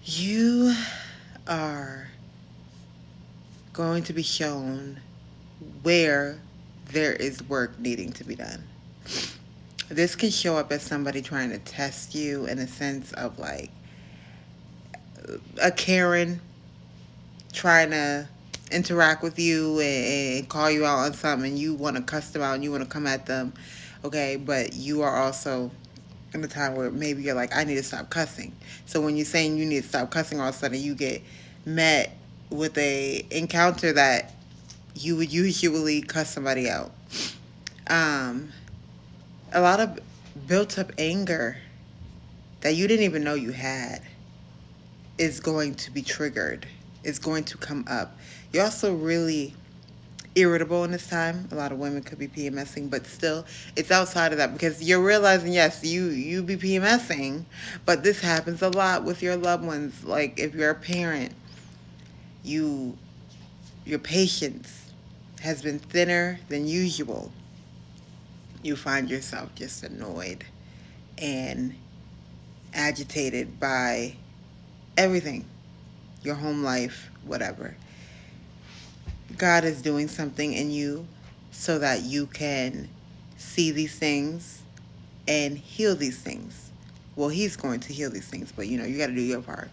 You are going to be shown where there is work needing to be done. This can show up as somebody trying to test you in a sense of like a Karen trying to interact with you and call you out on something and you want to cuss them out and you want to come at them. Okay, but you are also in a time where maybe you're like, I need to stop cussing. So when you're saying you need to stop cussing, all of a sudden you get met with a encounter that you would usually cuss somebody out. Um, a lot of built up anger that you didn't even know you had is going to be triggered, is going to come up. You're also really irritable in this time. A lot of women could be PMSing, but still, it's outside of that because you're realizing, yes, you be PMSing, but this happens a lot with your loved ones. Like if you're a parent, you your patience has been thinner than usual. You find yourself just annoyed and agitated by everything, your home life, whatever. God is doing something in you so that you can see these things and heal these things. Well, He's going to heal these things, but you got to do your part.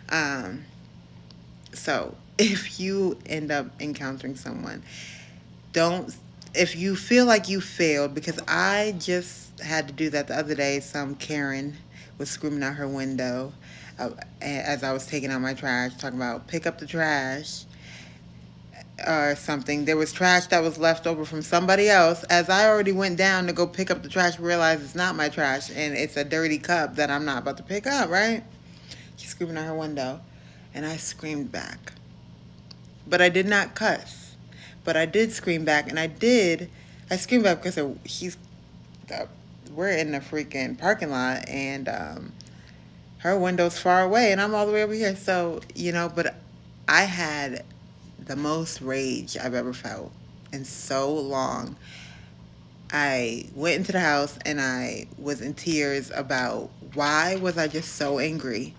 Um, so if you end up encountering someone, don't, if you feel like you failed, because I just had to do that the other day. Some Karen was screaming out her window as I was taking out my trash, talking about pick up the trash or something. There was trash that was left over from somebody else. As I already went down to go pick up the trash, realized it's not my trash and it's a dirty cup that I'm not about to pick up, right? She's screaming out her window. And I screamed back. But I did not cuss. But I did scream back. And I screamed back because we're in the freaking parking lot and her window's far away and I'm all the way over here. So, but I had the most rage I've ever felt in so long. I went into the house and I was in tears about why was I just so angry?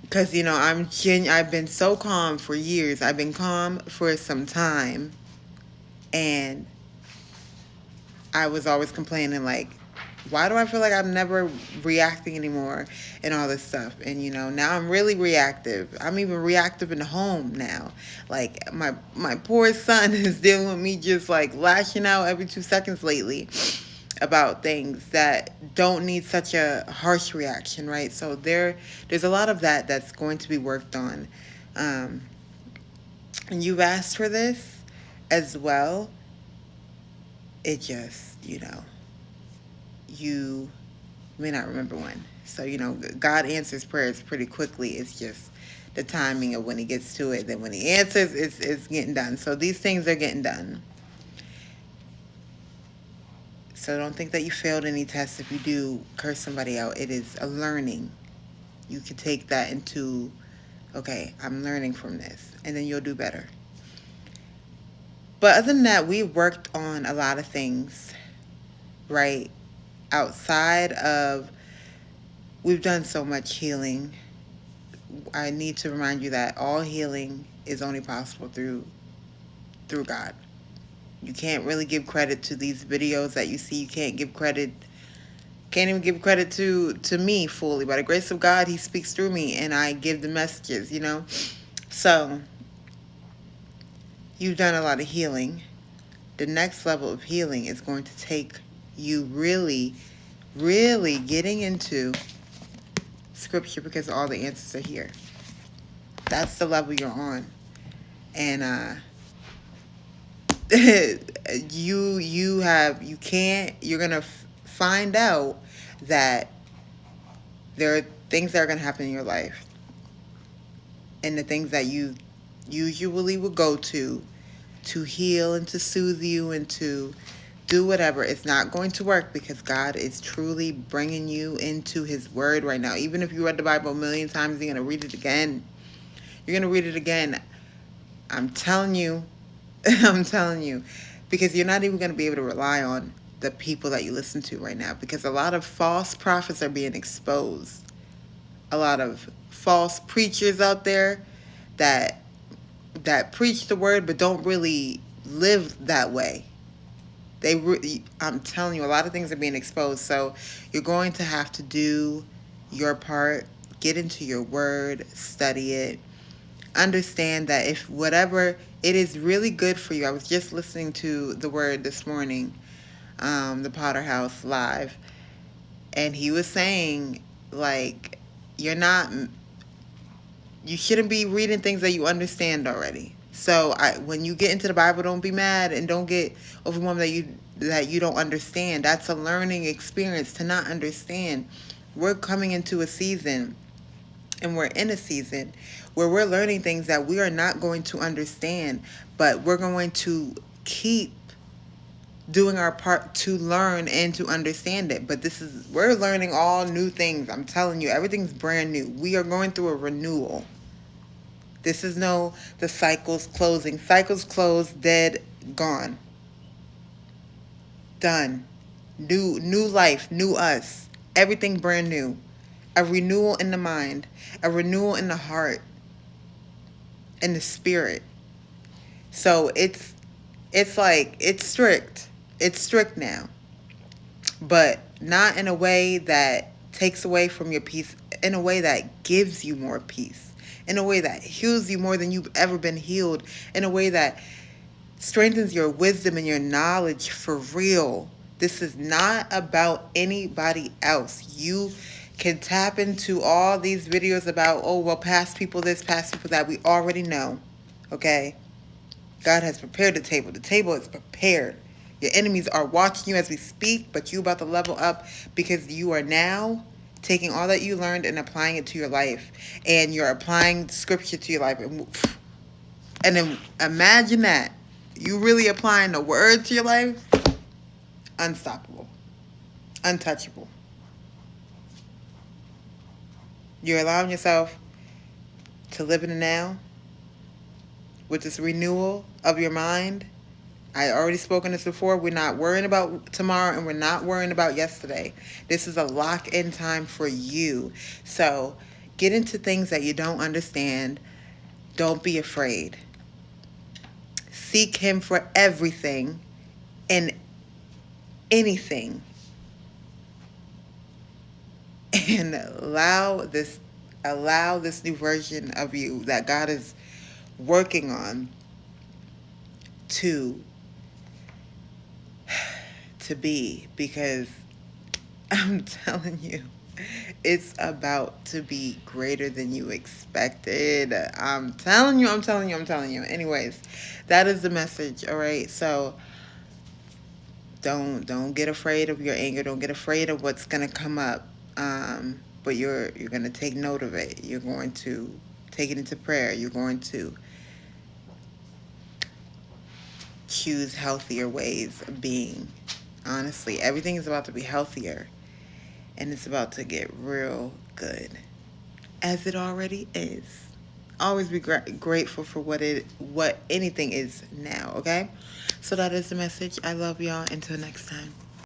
Because I've been so calm for years. I've been calm for some time, and I was always complaining like, why do I feel like I'm never reacting anymore and all this stuff? And now I'm really reactive. I'm even reactive in the home now. Like my poor son is dealing with me just like lashing out every 2 seconds lately about things that don't need such a harsh reaction, right? So there's a lot of that's going to be worked on. Um, and you've asked for this as well. It just, you may not remember when. So, God answers prayers pretty quickly. It's just the timing of when He gets to it. Then when He answers, it's getting done. So these things are getting done. So don't think that you failed any tests if you do curse somebody out. It is a learning. You can take that into, okay, I'm learning from this. And then you'll do better. But other than that, we worked on a lot of things, right? Outside of, we've done so much healing. I need to remind you that all healing is only possible through God. You can't really give credit to these videos that you see. You can't even give credit to me fully. By the grace of God, He speaks through me and I give the messages, So you've done a lot of healing. The next level of healing is going to take you really, really getting into Scripture because all the answers are here. That's the level you're on. And you're going to find out that there are things that are going to happen in your life. And the things that you usually would go to heal and to soothe you and to do whatever, it's not going to work because God is truly bringing you into His Word right now. Even if you read the Bible a million times, you're going to read it again. You're going to read it again. I'm telling you, I'm telling you, because you're not even going to be able to rely on the people that you listen to right now because a lot of false prophets are being exposed. a lot of false preachers out there that preach the word but don't really live that way. I'm telling you, a lot of things are being exposed. So you're going to have to do your part. Get into your word, study it. Understand that if whatever it is really good for you. I was just listening to the word this morning, the Potter House live, and he was saying, like, you shouldn't be reading things that you understand already. So when you get into the Bible, don't be mad and don't get overwhelmed that you don't understand. That's a learning experience to not understand. We're coming into a season, and we're in a season where we're learning things that we are not going to understand, but we're going to keep doing our part to learn and to understand it. But we're learning all new things. I'm telling you, everything's brand new. We are going through a renewal. This is the cycle's closing. Cycles closed, dead, gone. Done. New life, new us. Everything brand new. A renewal in the mind, a renewal in the heart, in the spirit. So it's strict. It's strict now. But not in a way that takes away from your peace, in a way that gives you more peace. In a way that heals you more than you've ever been healed. In a way that strengthens your wisdom and your knowledge for real. This is not about anybody else. You can tap into all these videos about, past people this, past people that. We already know. Okay? God has prepared the table. The table is prepared. Your enemies are watching you as we speak, but you about to level up because you are now taking all that you learned and applying it to your life. And you're applying scripture to your life. And then imagine that. You really applying the word to your life? Unstoppable. Untouchable. You're allowing yourself to live in the now with this renewal of your mind. I already spoken this before. We're not worrying about tomorrow and we're not worrying about yesterday. This is a lock-in time for you. So get into things that you don't understand. Don't be afraid. Seek him for everything and anything. And allow this new version of you that God is working on to be, because I'm telling you, it's about to be greater than you expected. I'm telling you. Anyways, that is the message, all right? So don't get afraid of your anger. Don't get afraid of what's going to come up. But you're going to take note of it. You're going to take it into prayer. You're going to choose healthier ways of being. Honestly, everything is about to be healthier, and it's about to get real good, as it already is. Always be grateful for what anything is now, okay? So that is the message. I love y'all. Until next time.